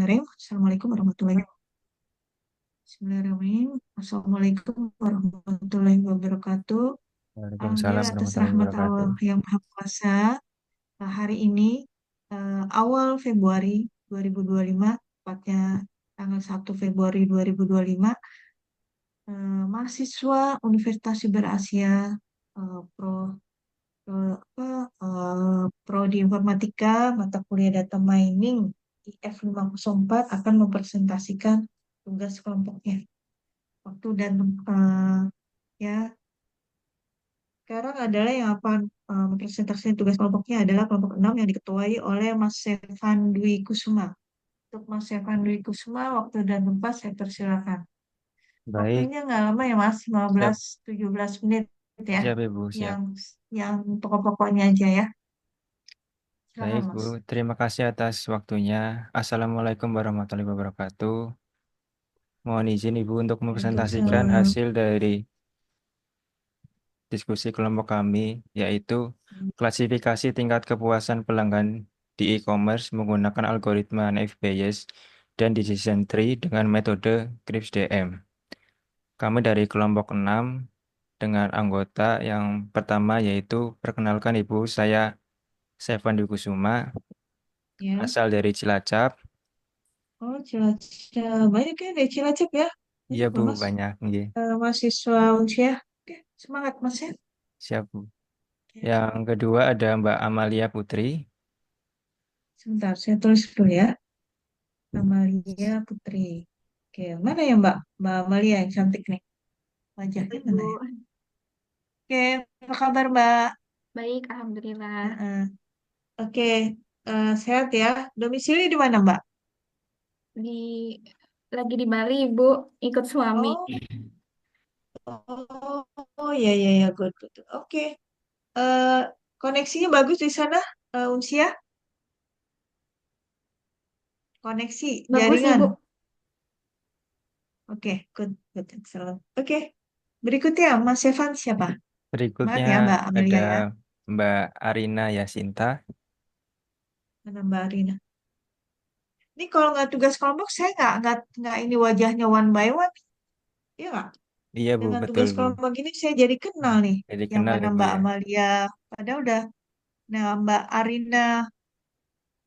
Bismillahirrahmanirrahim. Assalamualaikum warahmatullahi wabarakatuh. Bismillahirrahmanirrahim. Assalamualaikum warahmatullahi wabarakatuh. Waalaikumsalam Alhamdulillah atas warahmatullahi rahmat wabarakatuh. Allah yang Maha Kuasa. Hari ini awal Februari 2025, tepatnya tanggal 1 Februari 2025, mahasiswa Universitas Siber Asia Pro apa, Prodi Informatika, mata kuliah Data Mining IF 504 akan mempresentasikan tugas kelompoknya. Waktu dan ya sekarang adalah yang akan mempresentasikan tugas kelompoknya adalah kelompok 6 yang diketuai oleh Mas Sevan Dwi Kusuma. Untuk Mas Sevan Dwi Kusuma, waktu dan tempat saya persilakan. Baik, Waktunya nggak lama ya Mas, lima siap, belas 17 menit ya, siap Ibu, siap. yang yang pokok-pokoknya aja ya. Baik Silakan Bu, Mas. terima kasih atas waktunya. Assalamualaikum warahmatullahi wabarakatuh. Mohon izin Ibu untuk mempresentasikan Waalaikumsalam. hasil dari diskusi kelompok kami, yaitu klasifikasi tingkat kepuasan pelanggan di e-commerce menggunakan algoritma naive Bayes dan decision tree dengan metode CRISP-DM. Kami dari kelompok 6 dengan anggota yang pertama yaitu perkenalkan Ibu, saya Sevan Dwi Kusuma, Ya. asal dari Cilacap. Oh, Cilacap. Banyak ya dari Cilacap ya. Iya Banyak Bu, loh, Mas. banyak. Nggih. Mahasiswa Unsia. Oke, semangat, Mas ya. Siap Bu. Oke. Yang kedua ada Mbak Amalia Putri. Sebentar, saya tulis dulu ya. Amalia Putri. Oke, mana ya Mbak? Mbak Amalia yang cantik nih. Wajahnya Baik, mana ya? Bu. Oke, apa kabar Mbak? Baik, Alhamdulillah. Heeh. Oke, sehat ya. Domisili di mana Mbak? Di lagi di Bali, Bu, ikut suami. Oh, oh, ya, ya, ya, good, good. Oke, eh, koneksinya bagus di sana, Unsia? Koneksi, Bagus sih, jaringan. Bu. Oke, good, good, excellent. Oke, berikutnya Mas Evan siapa? Semangat Berikutnya ya Mbak ada Amelia ya. Mbak Arina Yasinta. Mana Mbak Arina? Ini kalau nggak tugas kelompok saya nggak ini wajahnya one by one, iya nggak? Iya Bu, Dengan betul tugas Bu. kelompok ini saya jadi kenal nih. Jadi Yang kenal mana ya Bu Mbak ya. Amalia? Padahal udah. Nah Mbak Arina,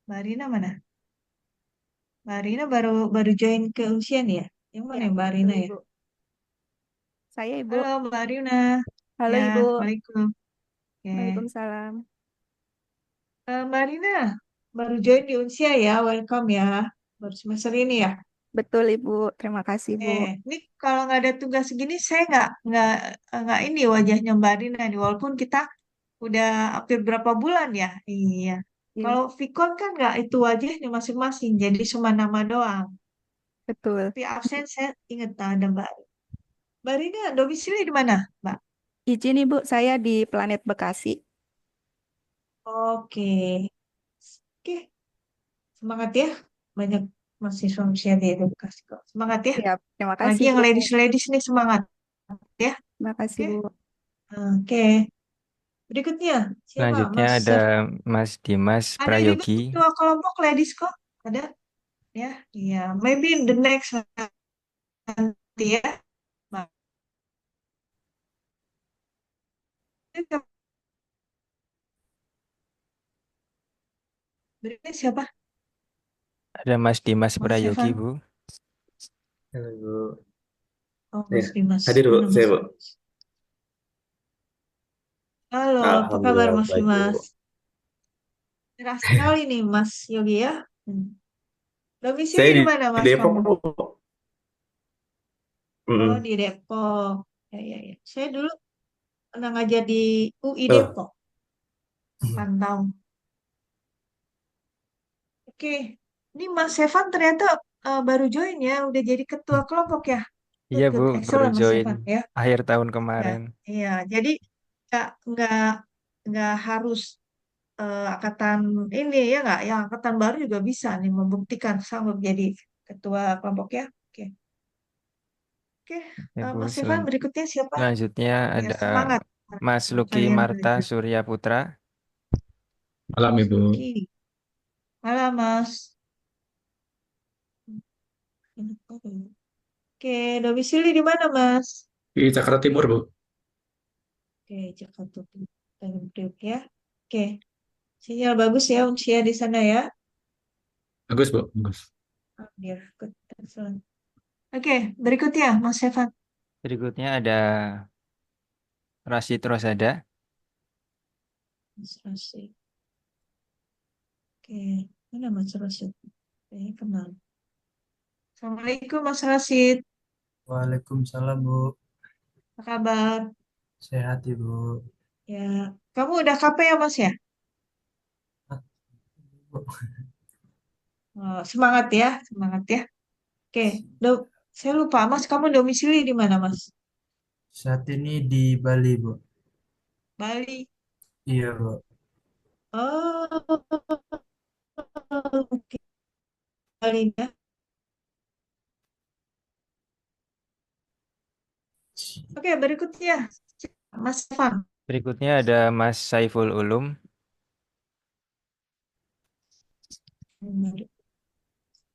Mbak Arina mana? Mbak Arina baru baru join ke usia nih ya. Yang mana Ya, ya Mbak betul, Arina ya? Ibu. Saya, Ibu. Halo Mbak Arina. Halo, Ya, Ibu. Assalamualaikum. Oke. Waalaikumsalam. Mbak Rina, baru join di Unsia ya, welcome ya. Baru semester ini ya. Betul, Ibu. Terima kasih, Bu. Ini kalau nggak ada tugas segini, saya nggak ini wajahnya Mbak Rina nih, walaupun kita udah hampir berapa bulan ya. Iya. Iya, Kalau Vicon kan nggak itu wajahnya masing-masing, jadi cuma nama doang. betul. Tapi absen saya ingat ada Mbak. Mbak Rina, domisili di mana, Mbak? Izin, Ibu, saya di Planet Bekasi. Oke, oke, semangat ya. Banyak mahasiswa usia di edukasi kok. Semangat ya. Siap. Terima Lagi kasih, yang Bu. ladies-ladies nih semangat ya. Terima kasih, Oke, Bu. oke. Berikutnya siapa? Selanjutnya Mas ada Sef. Mas Dimas Ada juga Prayogi. ketua kelompok ladies kok. Ada ya. Iya, maybe in the next nanti ya. Mbak. Berikutnya siapa? Ada Mas Dimas Mas Prayogi Evan. Bu. Halo, Bu. Oh, Ya, Mas Dimas. hadir Bu, Mana saya Mas Bu. Dimas? Halo, apa kabar Alhamdulillah Mas baik Dimas? Bu. Cerah sekali nih Mas Yogi ya. Hmm. Domisili Saya di di, mana di Mas Depok kamu? Bu. Oh, Mm-mm. di Depok. Ya, ya, ya. Saya dulu pernah ngajar di UI Tuh. Depok 8 tahun. Oke, ini Mas Evan ternyata baru join ya, udah jadi ketua kelompok ya. Good, Iya Bu, good, baru excellent Mas join Evan ya. akhir tahun Ya, kemarin. iya. Jadi nggak nggak nggak harus angkatan ini ya nggak, yang angkatan baru juga bisa nih membuktikan sanggup jadi ketua kelompok ya. Oke, oke. Ya Bu, Mas Evan berikutnya siapa? selanjutnya Biar ada semangat Mas Luki kalian Marta belajar. Surya Putra. Malam Mas Ibu. Luki, halo Mas. Oke, domisili di mana, Mas? Di Jakarta Timur, Bu. Oke, Jakarta Tanjung Priok ya. Oke, sinyal bagus ya Unsia di sana ya. Bagus, Bu. Bagus. Ah, biar good. Excellent. Oke, berikutnya Mas Evan. Berikutnya ada Rashid Rosada. Mas Rasid. Oke, mana Mas Rasid? Kayaknya kenal. Assalamualaikum Mas Rasid. Waalaikumsalam Bu, Apa kabar? sehat Ibu. Ya, kamu udah KP ya Mas ya? Bu, Oh, semangat ya, semangat ya. Oke, do, saya lupa Mas, kamu domisili di mana Mas? saat ini di Bali Bu. Bali. Iya Bu. Oh, oke, Bali ya. Oke, berikutnya Mas Evan. Berikutnya ada Mas Saiful Ulum.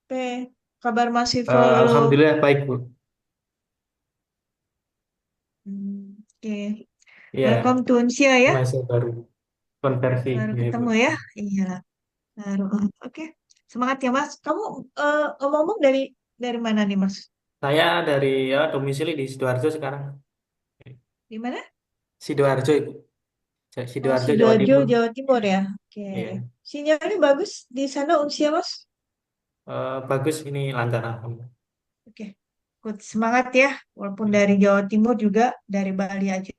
Oke, kabar Mas Iful. Alhamdulillah baik, Bu. Oke, welcome Iya, to Unsia ya. masih baru konversi. Baru Ya, Bu. ketemu ya. Iya, baru. Oke, semangat ya Mas. Kamu ngomong dari mana nih Mas? Saya dari ya domisili di Sidoarjo sekarang. Di mana? Sidoarjo, Ibu. Oh, Sidoarjo, Jawa Sidoarjo, Timur. Jawa Timur ya. Oke. Iya. Sinyalnya bagus di sana Unsia, Mas. Bagus ini lancar, Alhamdulillah. Oke. Good. Semangat ya. Walaupun dari Jawa Timur juga, dari Bali aja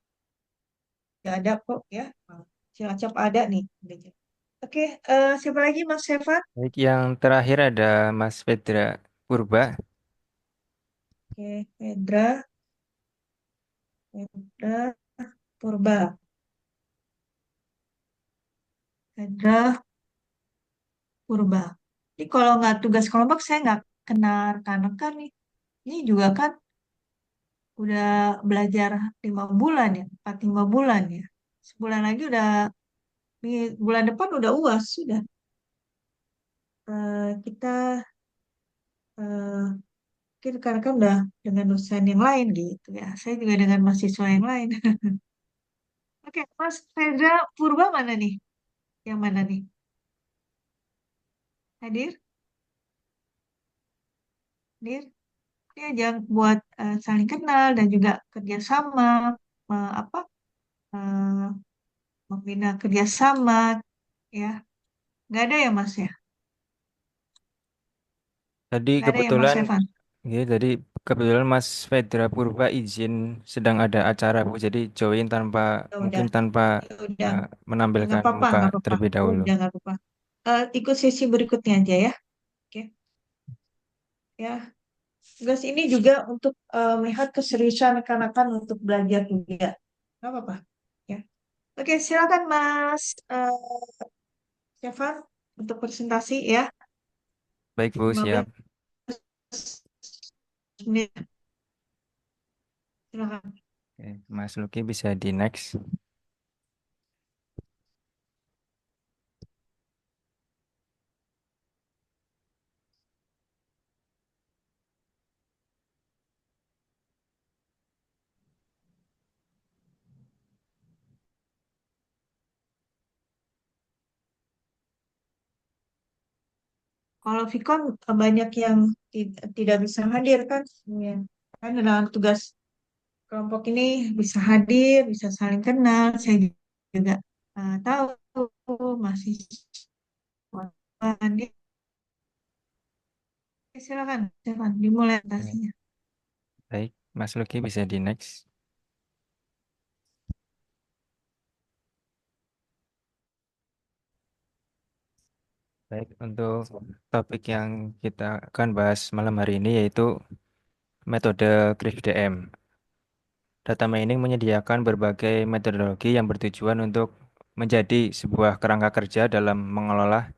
ada kok ya. Cilacap ada nih. Oke, siapa lagi Mas Evan? Baik, yang terakhir ada Mas Fedra Purba. Oke, Pedra Purba. Pedra Purba. Jadi kalau nggak tugas kelompok, saya nggak kenal rekan-rekan nih. Ini juga kan udah belajar 5 bulan ya, 4 5 bulan ya. Sebulan lagi udah, bulan depan udah UAS, sudah. Kita mungkin rekan-rekan udah dengan dosen yang lain gitu ya. Saya juga dengan mahasiswa yang lain. Oke, Mas Fedra Purba mana nih? Yang mana nih? Hadir? Hadir? Ya, jangan buat saling kenal dan juga kerjasama, apa, eh, membina kerjasama, ya. Nggak ada ya, Mas ya? Tadi Nggak ada ya, Mas kebetulan, Evan? ya, tadi kebetulan Mas Fedra Purba izin sedang ada acara Bu. Jadi join tanpa Ya udah, mungkin tanpa ya udah. Nggak menampilkan apa-apa, muka nggak apa-apa. terlebih dahulu. Udah nggak apa-apa. Ikut sesi berikutnya aja ya. Oke, ya. Tugas ini juga untuk melihat keseriusan rekan-rekan untuk belajar juga. Nggak apa-apa. Ya. Oke, silakan Mas Stefan untuk presentasi ya. Baik Bu, siap. 15 menit. Silakan. Oke, Mas Luki bisa di next. Kalau Vicon banyak yang tidak bisa hadir kan, ya. Kan dalam tugas kelompok ini bisa hadir, bisa saling kenal. Saya juga tahu masih hadir. Silakan, silakan dimulai Oke, presentasinya. baik, Mas Luki bisa di next. Baik, untuk topik yang kita akan bahas malam hari ini yaitu metode CRISP-DM. Data mining menyediakan berbagai metodologi yang bertujuan untuk menjadi sebuah kerangka kerja dalam mengolah,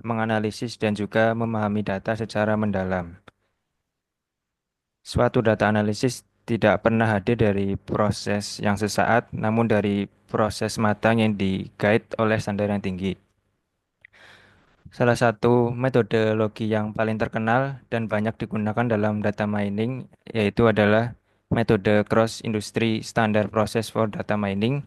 menganalisis, dan juga memahami data secara mendalam. Suatu data analisis tidak pernah hadir dari proses yang sesaat, namun dari proses matang yang di-guide oleh standar yang tinggi. Salah satu metodologi yang paling terkenal dan banyak digunakan dalam data mining yaitu adalah metode Cross Industry Standard Process for Data Mining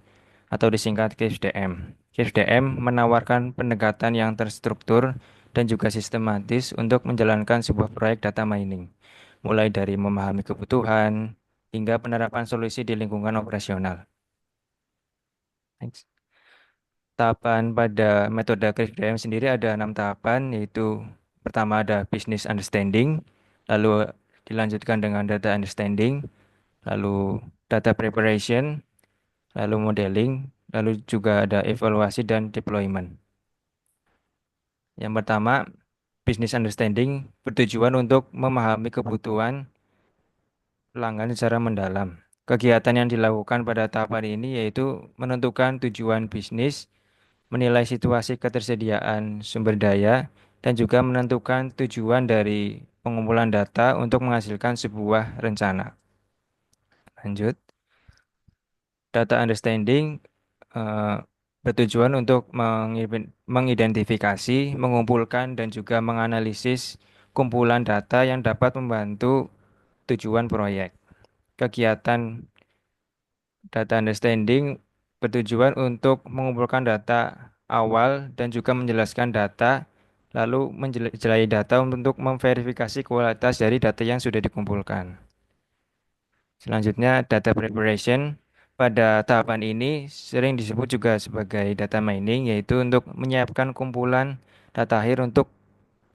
atau disingkat KISDM. KISDM menawarkan pendekatan yang terstruktur dan juga sistematis untuk menjalankan sebuah proyek data mining, mulai dari memahami kebutuhan hingga penerapan solusi di lingkungan operasional. Next. Tahapan pada metode KISDM sendiri ada 6 tahapan, yaitu pertama ada business understanding, lalu dilanjutkan dengan data understanding, lalu data preparation, lalu modeling, lalu juga ada evaluasi dan deployment. Yang pertama, business understanding bertujuan untuk memahami kebutuhan pelanggan secara mendalam. Kegiatan yang dilakukan pada tahapan ini yaitu menentukan tujuan bisnis, menilai situasi ketersediaan sumber daya, dan juga menentukan tujuan dari pengumpulan data untuk menghasilkan sebuah rencana. Lanjut, data understanding eh, bertujuan untuk mengidentifikasi, mengumpulkan, dan juga menganalisis kumpulan data yang dapat membantu tujuan proyek. Kegiatan data understanding bertujuan untuk mengumpulkan data awal dan juga menjelaskan data, lalu menjelajah data untuk memverifikasi kualitas dari data yang sudah dikumpulkan. Selanjutnya, data preparation. Pada tahapan ini sering disebut juga sebagai data mining, yaitu untuk menyiapkan kumpulan data akhir untuk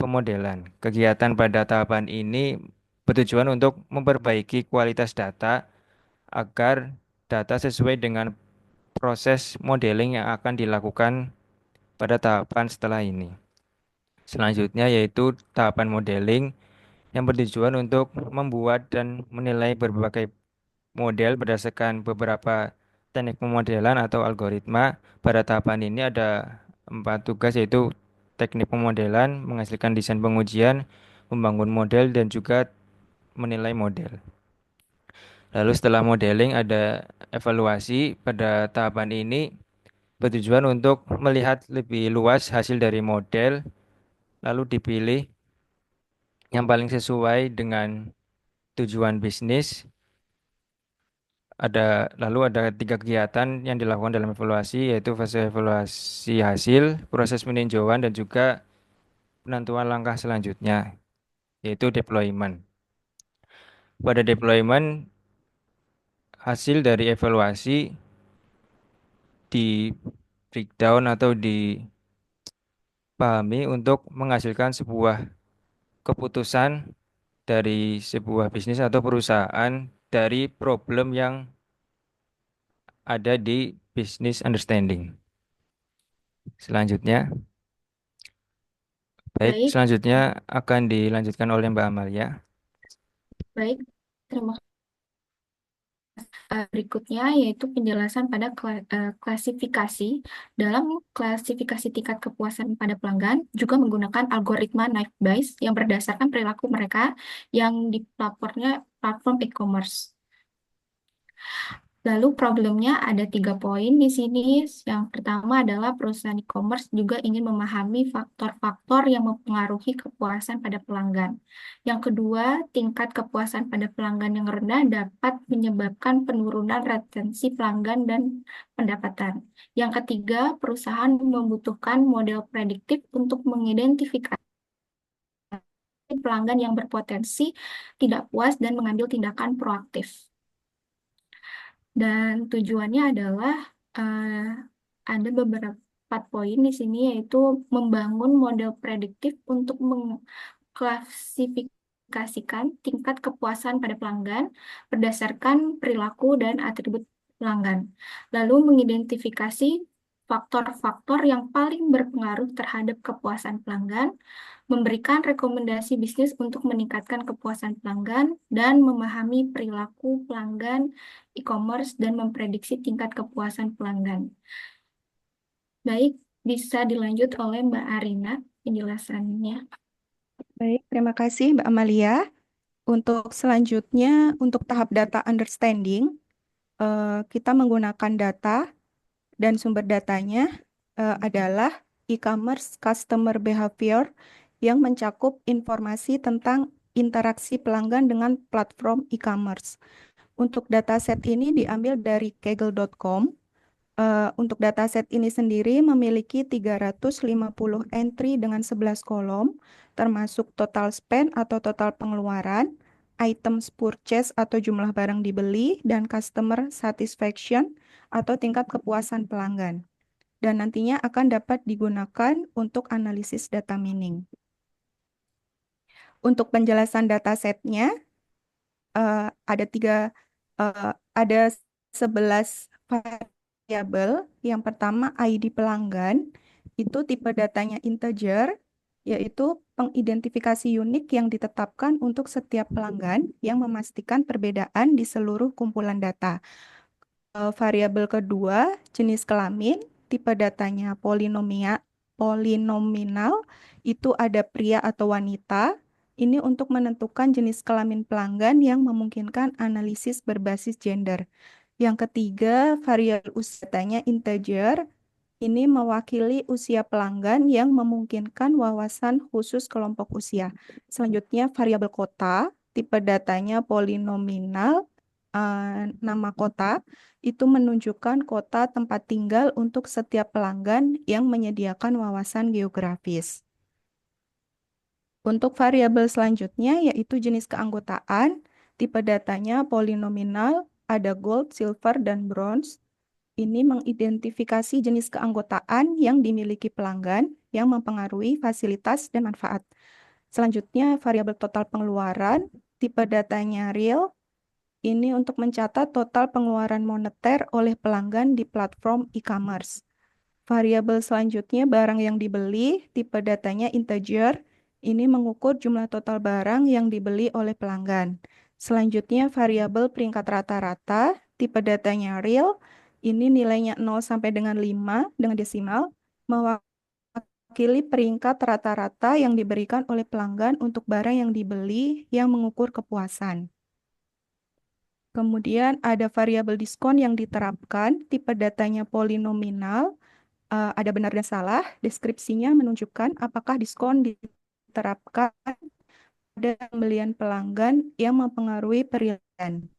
pemodelan. Kegiatan pada tahapan ini bertujuan untuk memperbaiki kualitas data agar data sesuai dengan proses modeling yang akan dilakukan pada tahapan setelah ini. Selanjutnya yaitu tahapan modeling yang bertujuan untuk membuat dan menilai berbagai model berdasarkan beberapa teknik pemodelan atau algoritma. Pada tahapan ini ada 4 tugas yaitu teknik pemodelan, menghasilkan desain pengujian, membangun model, dan juga menilai model. Lalu setelah modeling ada evaluasi. Pada tahapan ini bertujuan untuk melihat lebih luas hasil dari model, lalu dipilih yang paling sesuai dengan tujuan bisnis. Lalu ada 3 kegiatan yang dilakukan dalam evaluasi, yaitu fase evaluasi hasil, proses peninjauan, dan juga penentuan langkah selanjutnya, yaitu deployment. Pada deployment, hasil dari evaluasi di breakdown atau dipahami untuk menghasilkan sebuah keputusan dari sebuah bisnis atau perusahaan dari problem yang ada di business understanding. Selanjutnya, Baik, selanjutnya akan dilanjutkan oleh Mbak Amalia. baik. Terima kasih. Berikutnya yaitu penjelasan pada klasifikasi. Dalam klasifikasi tingkat kepuasan pada pelanggan juga menggunakan algoritma Naive Bayes yang berdasarkan perilaku mereka yang dipelapornya platform e-commerce. Lalu problemnya ada 3 poin di sini. Yang pertama adalah perusahaan e-commerce juga ingin memahami faktor-faktor yang mempengaruhi kepuasan pada pelanggan. Yang kedua, tingkat kepuasan pada pelanggan yang rendah dapat menyebabkan penurunan retensi pelanggan dan pendapatan. Yang ketiga, perusahaan membutuhkan model prediktif untuk mengidentifikasi pelanggan yang berpotensi tidak puas dan mengambil tindakan proaktif. Dan tujuannya adalah ada beberapa poin di sini, yaitu membangun model prediktif untuk mengklasifikasikan tingkat kepuasan pada pelanggan berdasarkan perilaku dan atribut pelanggan. Lalu mengidentifikasi faktor-faktor yang paling berpengaruh terhadap kepuasan pelanggan, memberikan rekomendasi bisnis untuk meningkatkan kepuasan pelanggan, dan memahami perilaku pelanggan e-commerce dan memprediksi tingkat kepuasan pelanggan. Baik, bisa dilanjut oleh Mbak Arina penjelasannya. Baik, terima kasih Mbak Amalia. Untuk selanjutnya, untuk tahap data understanding, kita menggunakan data dan sumber datanya adalah e-commerce customer behavior yang mencakup informasi tentang interaksi pelanggan dengan platform e-commerce. Untuk dataset ini diambil dari kaggle.com. Untuk dataset ini sendiri memiliki 350 entry dengan 11 kolom, termasuk total spend atau total pengeluaran, items purchase atau jumlah barang dibeli, dan customer satisfaction atau tingkat kepuasan pelanggan. Dan nantinya akan dapat digunakan untuk analisis data mining. Untuk penjelasan datasetnya, ada 11 variabel. Yang pertama ID pelanggan, itu tipe datanya integer, yaitu pengidentifikasi unik yang ditetapkan untuk setiap pelanggan yang memastikan perbedaan di seluruh kumpulan data. Variabel kedua, jenis kelamin, tipe datanya polinominal, itu ada pria atau wanita. Ini untuk menentukan jenis kelamin pelanggan yang memungkinkan analisis berbasis gender. Yang ketiga, variabel usia datanya integer. Ini mewakili usia pelanggan yang memungkinkan wawasan khusus kelompok usia. Selanjutnya, variabel kota, tipe datanya polinominal, nama kota, itu menunjukkan kota tempat tinggal untuk setiap pelanggan yang menyediakan wawasan geografis. Untuk variabel selanjutnya yaitu jenis keanggotaan, tipe datanya polinominal, ada gold, silver, dan bronze. Ini mengidentifikasi jenis keanggotaan yang dimiliki pelanggan yang mempengaruhi fasilitas dan manfaat. Selanjutnya, variabel total pengeluaran, tipe datanya real. Ini untuk mencatat total pengeluaran moneter oleh pelanggan di platform e-commerce. Variabel selanjutnya, barang yang dibeli, tipe datanya integer. Ini mengukur jumlah total barang yang dibeli oleh pelanggan. Selanjutnya, variabel peringkat rata-rata, tipe datanya real. Ini nilainya 0 sampai dengan 5 dengan desimal, mewakili peringkat rata-rata yang diberikan oleh pelanggan untuk barang yang dibeli yang mengukur kepuasan. Kemudian ada variabel diskon yang diterapkan, tipe datanya polinominal, ada benar dan salah, deskripsinya menunjukkan apakah diskon diterapkan pada pembelian pelanggan yang mempengaruhi periodikan.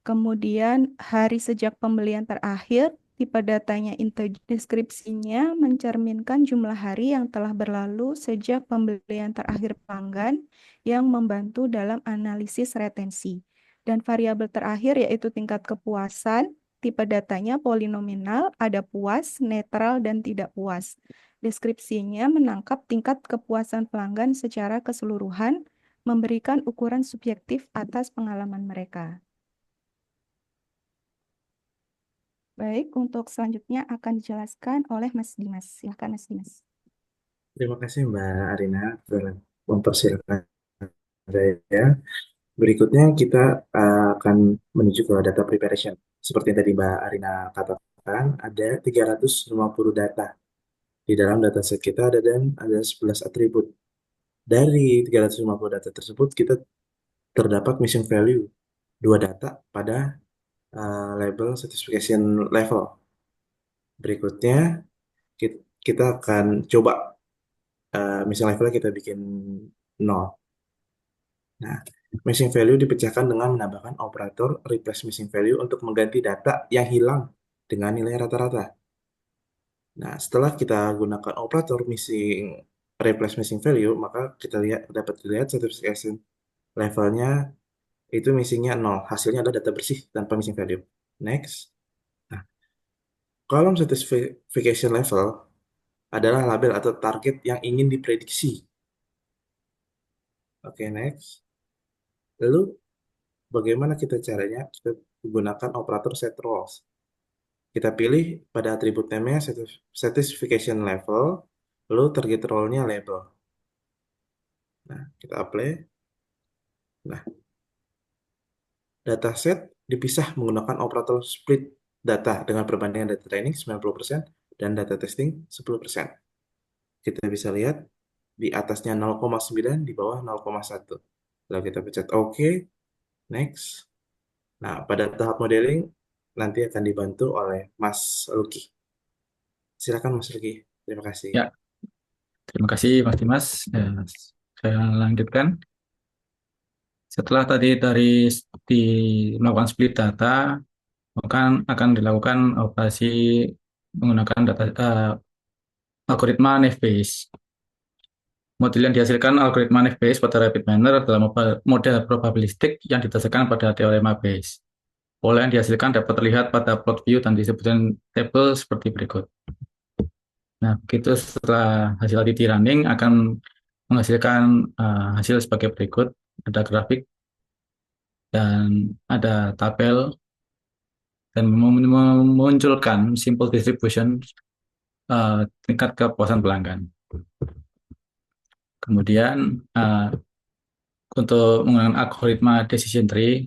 Kemudian hari sejak pembelian terakhir, tipe datanya integer, deskripsinya mencerminkan jumlah hari yang telah berlalu sejak pembelian terakhir pelanggan yang membantu dalam analisis retensi. Dan variabel terakhir yaitu tingkat kepuasan, tipe datanya polinominal, ada puas, netral, dan tidak puas. Deskripsinya menangkap tingkat kepuasan pelanggan secara keseluruhan, memberikan ukuran subjektif atas pengalaman mereka. Baik, untuk selanjutnya akan dijelaskan oleh Mas Dimas. Silakan Mas Dimas. Terima kasih Mbak Arina telah mempersilahkan saya. Berikutnya kita akan menuju ke data preparation. Seperti yang tadi Mbak Arina katakan, ada 350 data. Di dalam dataset kita ada 11 atribut. Dari 350 data tersebut, kita terdapat missing value 2 data pada label certification level. Berikutnya, kita akan coba missing levelnya kita bikin 0. Nah, missing value dipecahkan dengan menambahkan operator replace missing value untuk mengganti data yang hilang dengan nilai rata-rata. Nah, setelah kita gunakan operator replace missing value, maka kita dapat dilihat certification levelnya itu missingnya 0. Hasilnya adalah data bersih tanpa missing value. Next. Nah, kolom certification level adalah label atau target yang ingin diprediksi. Oke, next. Lalu, bagaimana caranya? Kita gunakan operator set roles. Kita pilih pada atribut name-nya certification level, lalu target role-nya label. Nah, kita apply. Nah, dataset dipisah menggunakan operator split data dengan perbandingan data training 90% dan data testing 10%. Kita bisa lihat di atasnya 0,9, di bawah 0,1. Lalu kita pencet OK, next. Nah, pada tahap modeling nanti akan dibantu oleh Mas Luki. Silakan Mas Luki. Terima kasih. Ya, Terima kasih Mas Dimas. Saya lanjutkan. Setelah tadi di melakukan split data, akan dilakukan operasi menggunakan algoritma Naive Bayes. Model yang dihasilkan algoritma Naive Bayes pada rapid manner adalah model probabilistik yang didasarkan pada teorema Bayes. Pola yang dihasilkan dapat terlihat pada plot view dan disebutkan tabel seperti berikut. Nah, begitu setelah hasil tadi di running akan menghasilkan hasil sebagai berikut. Ada grafik dan ada tabel dan memunculkan simple distribution tingkat kepuasan pelanggan. Kemudian untuk menggunakan algoritma decision tree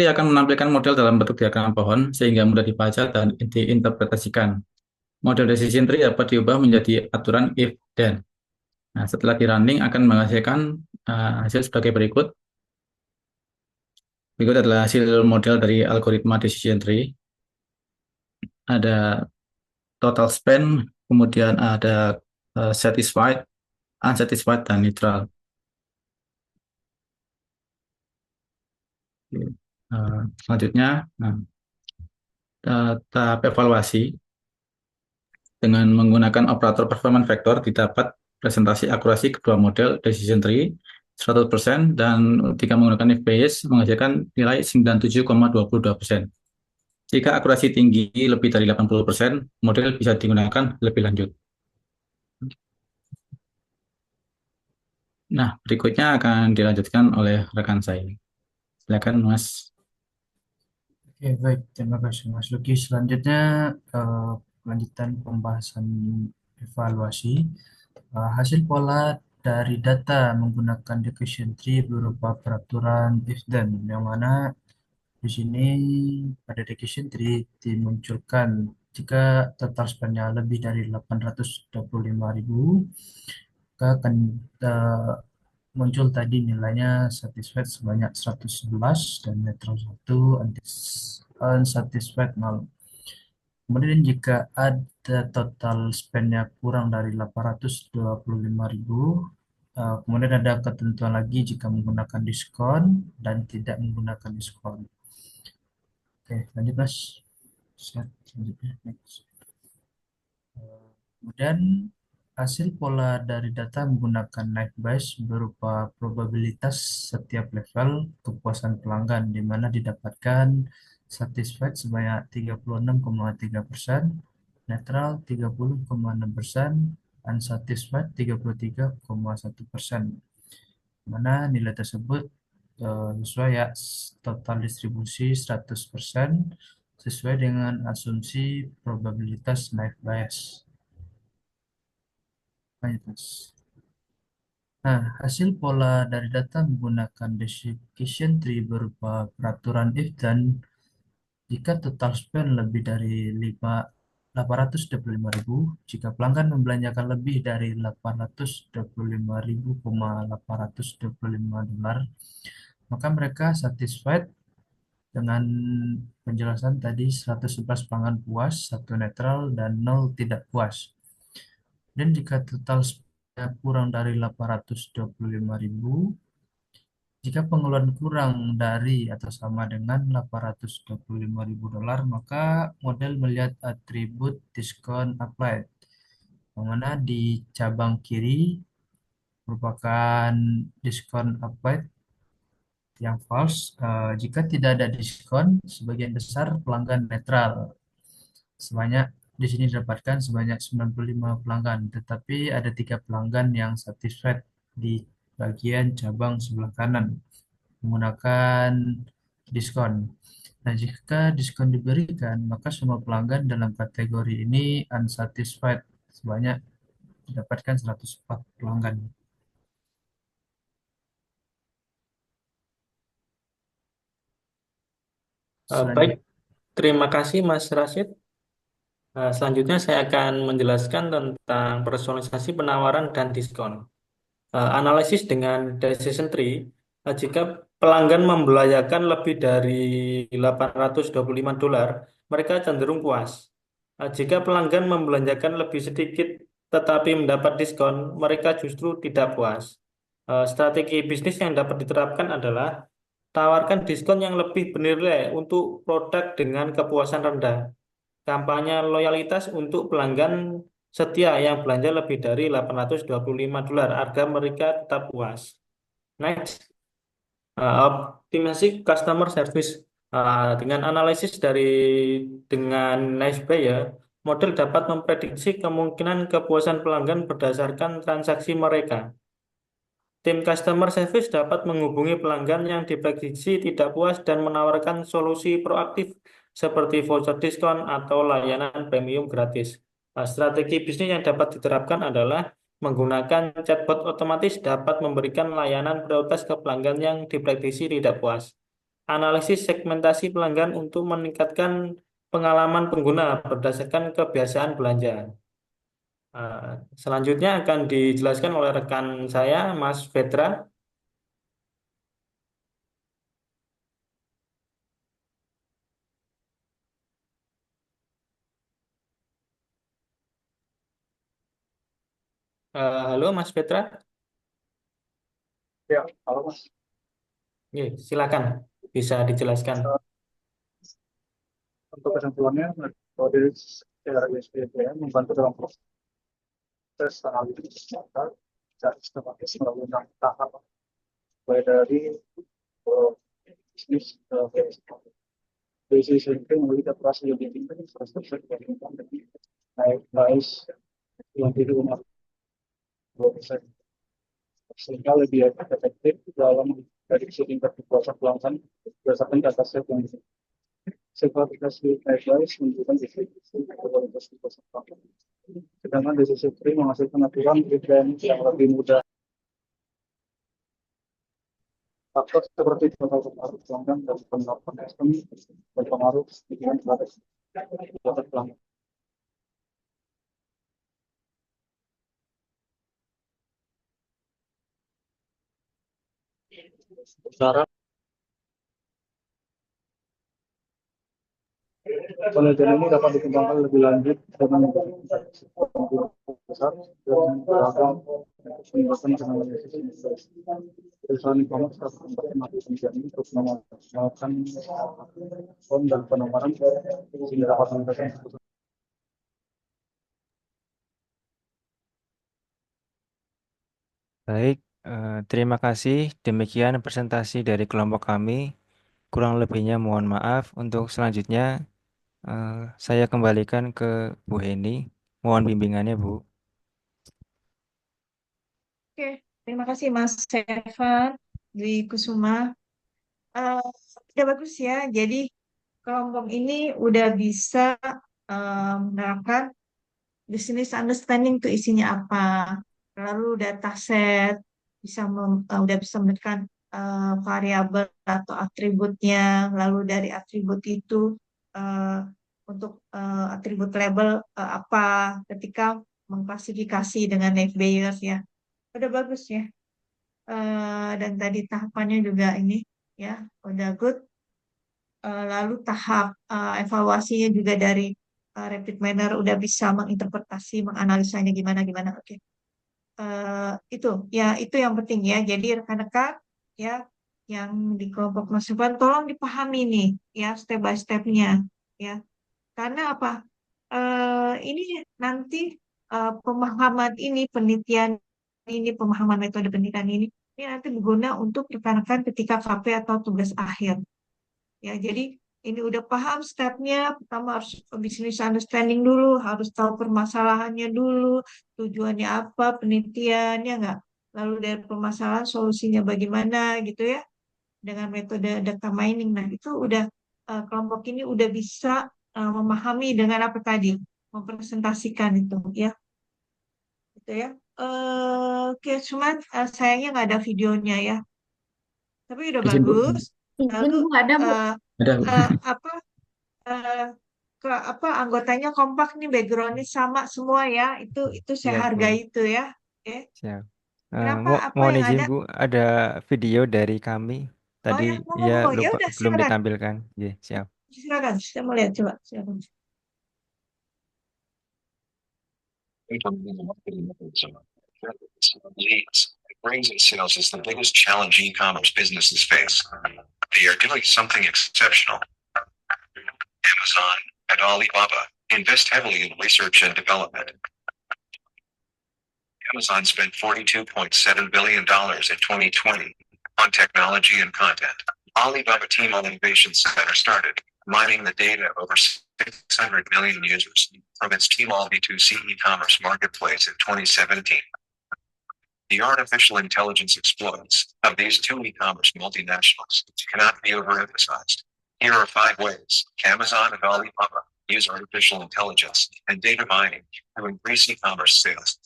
akan menampilkan model dalam bentuk diagram pohon sehingga mudah dibaca dan diinterpretasikan. Model decision tree dapat diubah menjadi aturan if then. Nah, setelah di running akan menghasilkan hasil sebagai berikut. Berikut adalah hasil model dari algoritma decision tree. Ada total spend, kemudian ada satisfied, unsatisfied, dan neutral. Selanjutnya, tahap evaluasi dengan menggunakan operator performance vector didapat presentasi akurasi kedua model decision tree 100% dan jika menggunakan Bayes menghasilkan nilai 97,22%. Jika akurasi tinggi lebih dari 80%, model bisa digunakan lebih lanjut. Nah, berikutnya akan dilanjutkan oleh rekan saya. Silakan, Mas. Oke, baik. Terima kasih, Mas Luki. Selanjutnya, lanjutan pembahasan evaluasi. Hasil pola dari data menggunakan decision tree berupa peraturan if then, yang mana di sini pada decision tree dimunculkan jika total spendnya lebih dari 825.000, maka akan muncul tadi nilainya satisfied sebanyak 111 dan neutral 1, unsatisfied 0. Kemudian jika ada total spendnya kurang dari 825.000, kemudian ada ketentuan lagi jika menggunakan diskon dan tidak menggunakan diskon. Oke, lanjut Mas. Selanjutnya, next. Kemudian hasil pola dari data menggunakan Naive Bayes berupa probabilitas setiap level kepuasan pelanggan, di mana didapatkan satisfied sebanyak 36,3%, netral 30,6%, unsatisfied 33,1%. Mana nilai tersebut sesuai ya total distribusi 100% sesuai dengan asumsi probabilitas Naive Bayes. Nah, hasil pola dari data menggunakan decision tree berupa peraturan if dan jika total spend lebih dari 825.000, jika pelanggan membelanjakan lebih dari 825.825 dolar, maka mereka satisfied dengan penjelasan tadi 111 pelanggan puas, 1 netral, dan 0 tidak puas. Dan jika total spend kurang dari 825.000, jika pengeluaran kurang dari atau sama dengan 825.000 dolar, maka model melihat atribut diskon applied, yang mana di cabang kiri merupakan diskon applied yang false. Jika tidak ada diskon, sebagian besar pelanggan netral. Sebanyak di sini didapatkan sebanyak 95 pelanggan, tetapi ada 3 pelanggan yang satisfied di bagian cabang sebelah kanan menggunakan diskon. Nah, jika diskon diberikan, maka semua pelanggan dalam kategori ini unsatisfied sebanyak didapatkan 104 pelanggan. Baik, terima kasih Mas Rashid. Selanjutnya saya akan menjelaskan tentang personalisasi penawaran dan diskon. Analisis dengan decision tree, jika pelanggan membelanjakan lebih dari 825 dolar, mereka cenderung puas. Jika pelanggan membelanjakan lebih sedikit tetapi mendapat diskon, mereka justru tidak puas. Strategi bisnis yang dapat diterapkan adalah tawarkan diskon yang lebih bernilai untuk produk dengan kepuasan rendah. Kampanye loyalitas untuk pelanggan setia yang belanja lebih dari $825 agar mereka tetap puas. Next, optimasi customer service. Dengan analisis dengan nice buyer, model dapat memprediksi kemungkinan kepuasan pelanggan berdasarkan transaksi mereka. Tim customer service dapat menghubungi pelanggan yang diprediksi tidak puas dan menawarkan solusi proaktif seperti voucher diskon atau layanan premium gratis. Strategi bisnis yang dapat diterapkan adalah menggunakan chatbot otomatis dapat memberikan layanan prioritas ke pelanggan yang diprediksi tidak puas. Analisis segmentasi pelanggan untuk meningkatkan pengalaman pengguna berdasarkan kebiasaan belanja. Selanjutnya akan dijelaskan oleh rekan saya, Mas Petra. Halo, Mas Petra. Ya, halo Mas. Oke, silakan, bisa dijelaskan. Untuk kesimpulannya, metode CRISPR membantu dalam proses analisis data secara sistematis melalui 6 tahap, mulai dari bisnis ke decision tree melalui operasi yang tinggi, infrastruktur naik yang di rumah 2%, sehingga lebih efektif dalam prediksi tingkat kepuasan pelanggan berdasarkan data set yang simplifikasi guidelines menunjukkan distribusi kualitas kepuasan pelanggan. Sedangkan decision tree menghasilkan aturan dan yang lebih mudah. Faktor seperti total pengaruh pelanggan dan penerapan sistem berpengaruh dengan terhadap kepuasan pelanggan. Secara penelitian ini dapat dikembangkan lebih lanjut dengan besar dan beragam menggunakan analisis perusahaan e-commerce dapat memperkenalkan penelitian ini untuk melakukan form dan penawaran sehingga dapat meningkatkan kepuasan. Baik, terima kasih. Demikian presentasi dari kelompok kami. Kurang lebihnya mohon maaf. Untuk selanjutnya, saya kembalikan ke Bu Heni. Mohon bimbingannya, Bu. Oke, terima kasih Mas Stefan Dwi Kusuma. Udah bagus ya. Jadi kelompok ini udah bisa menerapkan business understanding itu isinya apa. Lalu dataset udah bisa menekan variabel atau atributnya. Lalu dari atribut itu eh, untuk atribut label apa ketika mengklasifikasi dengan naive Bayes ya. Udah bagus ya. Dan tadi tahapannya juga ini ya udah good. Lalu tahap evaluasinya juga dari rapid manner udah bisa menginterpretasi, menganalisanya gimana gimana. Oke. Itu ya itu yang penting ya. Jadi rekan-rekan ya yang di kelompok masukan tolong dipahami nih ya step by stepnya ya. Karena apa? Ini nanti pemahaman ini penelitian ini pemahaman metode penelitian ini nanti berguna untuk rekan-rekan ketika KP atau tugas akhir. Ya, jadi ini udah paham stepnya. Pertama harus business understanding dulu, harus tahu permasalahannya dulu, tujuannya apa, penelitiannya enggak. Lalu dari permasalahan solusinya bagaimana gitu ya, dengan metode data mining. Nah, itu udah kelompok ini udah bisa memahami dengan apa tadi, mempresentasikan itu ya, gitu ya. Oke, cuman sayangnya nggak ada videonya ya, tapi udah Izin, Bu. bagus. Izin Lalu Bu, ada Bu. Ada, Bu. apa eh, ke apa anggotanya kompak nih backgroundnya sama semua ya itu saya Siap, Bu. hargai itu ya. Oke. Siap. Kenapa apa Mohon yang izin, ada Bu, ada video dari kami. oh Tadi ya ya ya lupa udah belum silakan ditampilkan. Iya, siap. silakan saya mau lihat coba silakan. implementing the marketing methods of leads. Brings in sales is the biggest challenge e-commerce businesses face. They are doing something exceptional. Amazon and Alibaba invest heavily in research and development. Amazon spent $42.7 billion in 2020 on technology and content. Alibaba Tmall Innovation Center started mining the data of over 600 million users from its Tmall B2C e-commerce marketplace in 2017. The artificial intelligence exploits of these two e-commerce multinationals cannot be overemphasized. Here are 5 ways Amazon and Alibaba use artificial intelligence and data mining to increase e-commerce sales.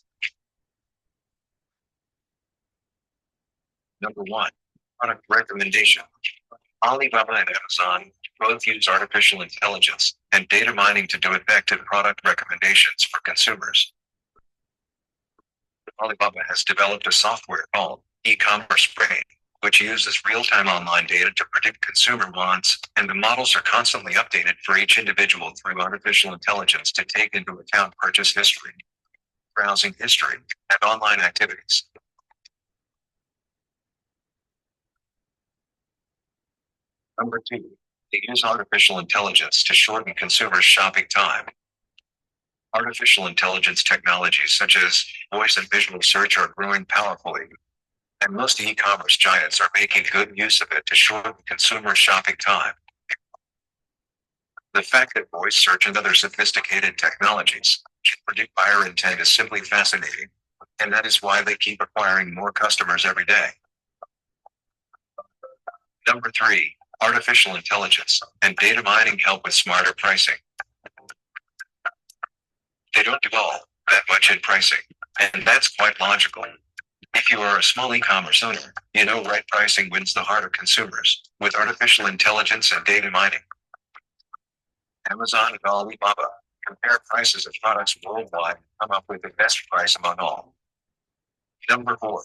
Number 1, product recommendation. Alibaba and Amazon both use artificial intelligence and data mining to do effective product recommendations for consumers. Alibaba has developed a software called e-commerce brain, which uses real-time online data to predict consumer wants, and the models are constantly updated for each individual through artificial intelligence to take into account purchase history, browsing history, and online activities. Number 2, they use artificial intelligence to shorten consumers' shopping time. Artificial intelligence technologies such as voice and visual search are growing powerfully, and most e-commerce giants are making good use of it to shorten consumer shopping time. The fact that voice search and other sophisticated technologies can predict buyer intent is simply fascinating, and that is why they keep acquiring more customers every day. Number 3, artificial intelligence and data mining help with smarter pricing. They don't do all that much in pricing, and that's quite logical. If you are a small e-commerce owner, you know right pricing wins the heart of consumers with artificial intelligence and data mining. Amazon and Alibaba compare prices of products worldwide and come up with the best price among all. Number 4,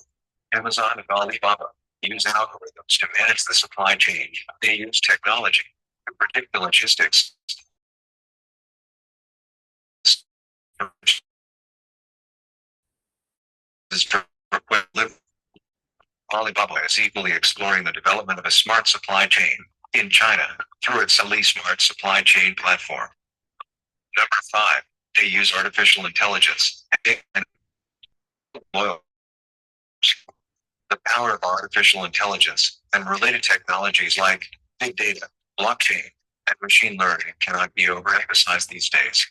Amazon and Alibaba use algorithms to manage the supply chain. They use technology to predict the logistics. Alibaba is equally exploring the development of a smart supply chain in China through its Ali Smart Supply Chain platform. Number 5, they use artificial intelligence and loyalty. The power of artificial intelligence and related technologies like big data, blockchain, and machine learning cannot be overemphasized these days.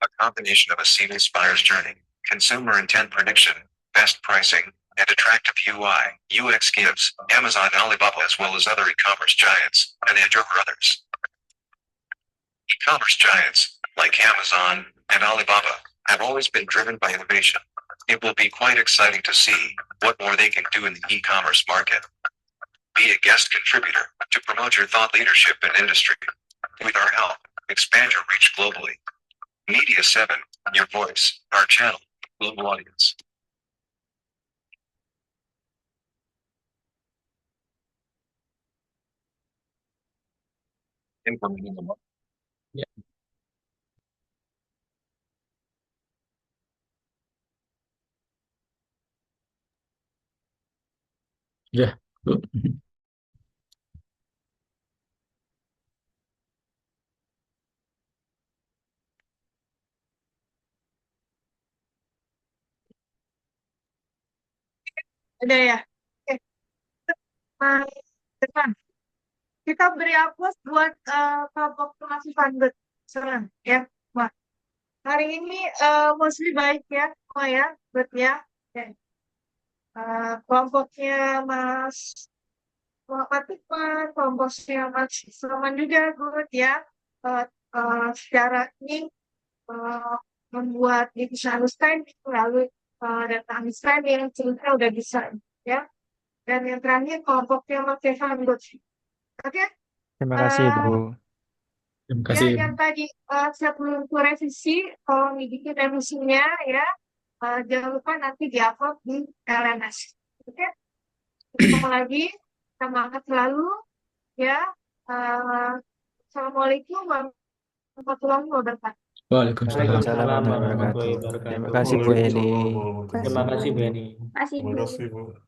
A combination of a seamless buyer's journey, consumer intent prediction, best pricing, and attractive UI, UX gives Amazon and Alibaba as well as other e-commerce giants an edge over others. E-commerce giants, like Amazon and Alibaba, have always been driven by innovation. It will be quite exciting to see what more they can do in the e-commerce market. Be a guest contributor to promote your thought leadership in industry. With our help, expand your reach globally. Media 7, your voice, our channel, global audience. Implementing the market. Ya, ya, Bu. Ada ya? Oke, Mas Irfan. Kita beri aplaus buat kelompok pengasuh funded. Senang ya, Mas. Hari ini mostly baik ya, semua ya, good ya. Oke. Kelompoknya Mas Muhammad Iqbal, kelompoknya Mas Salman juga good ya. Secara ini membuat division understanding, lalu data understanding, cerita udah bisa ya. Dan yang terakhir kelompoknya Mas Evan good. Oke. Terima kasih, Eh, Bu. Terima Ya, kasih. yang tadi sebelum revisi, tolong dibikin revisinya ya. Jangan lupa nanti diupload di LMS. Oke, ketemu lagi. Semangat selalu ya. Assalamualaikum warahmatullahi wabarakatuh. Waalaikumsalam. Waalaikumsalam Waalaikumsalam warahmatullahi warahmatullahi wabarakatuh. Terima wabarakatuh. kasih Bu Eni. Terima Terima kasih, kasih, Bu. Bu Eni. Kasih, Bu. Terima kasih, Bu.